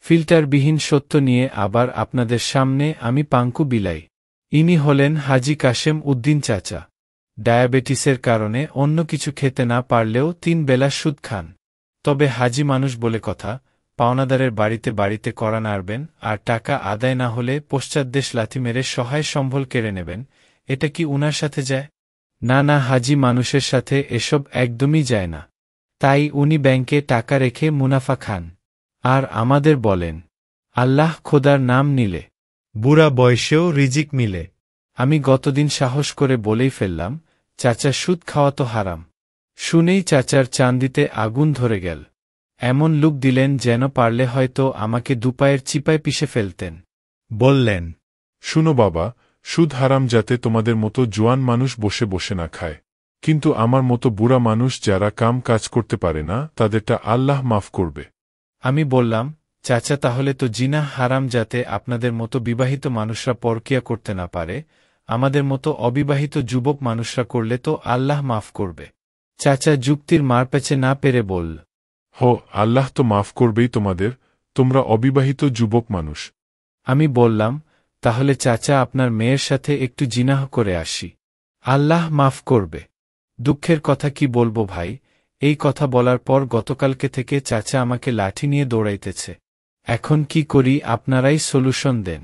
ফিল্টারবিহীন সত্য নিয়ে আবার আপনাদের সামনে আমি পাঙ্কু বিলাই। ইনি হলেন হাজী কাশেম উদ্দিন চাচা। ডায়াবেটিসের কারণে অন্য কিছু খেতে না পারলেও 3 বেলা সুদ খান। তবে হাজী মানুষ বলে কথা, পাওনাদারের বাড়িতে বাড়িতে কড়া নাড়বেন, আর টাকা আদায় না হলে পশ্চাৎদেশ লাথি মেরে সহায় সম্বল কেড়ে নেবেন। এটা কি উনার সাথে যায়? না না, হাজী মানুষের সাথে এসব একদমই যায় না। তাই উনি ব্যাংকে টাকা রেখে মুনাফা খান। আর আমাদের বলেন, আল্লাহ খোদার নাম নিলে বুড়া বয়সেও রিজিক মিলে। আমি গতদিন সাহস করে বলেই ফেললাম, চাচা সুদ খাওয়া তো হারাম। শুনেই চাচার চান্দিতে আগুন ধরে গেল। এমন লুক দিলেন যেন পারলে হয়তো আমাকে দুপায়ের চিপায় পিষে ফেলতেন। বললেন, শুনো বাবা, সুদ হারাম যাতে তোমাদের মতো জোয়ান মানুষ বসে বসে না খায়। কিন্তু আমার মতো বুড়া মানুষ যারা কাম কাজ করতে পারে না, তাদেরটা আল্লাহ মাফ করবে। আমি বললাম, চাচা তাহলে তো জিনাহ হারাম যাতে আপনাদের মতো বিবাহিত মানুষরা পরকিয়া করতে না পারে, আমাদের মতো অবিবাহিত যুবক মানুষরা করলে তো আল্লাহ মাফ করবে। চাচা যুক্তির মারপ্যাচে না পেরে বলল, আল্লাহ তো মাফ করবেই তোমাদের, তোমরা অবিবাহিত যুবক মানুষ। আমি বললাম, তাহলে চাচা আপনার মেয়ের সাথে একটু জিনাহ করে আসি, আল্লাহ মাফ করবে। দুঃখের কথা কি বলবো ভাই, এই কথা বলার পর গতকালকে থেকে চাচা আমাকে লাঠি নিয়ে দৌড়াইতেছে। এখন কি করি আপনারাই সলিউশন দেন।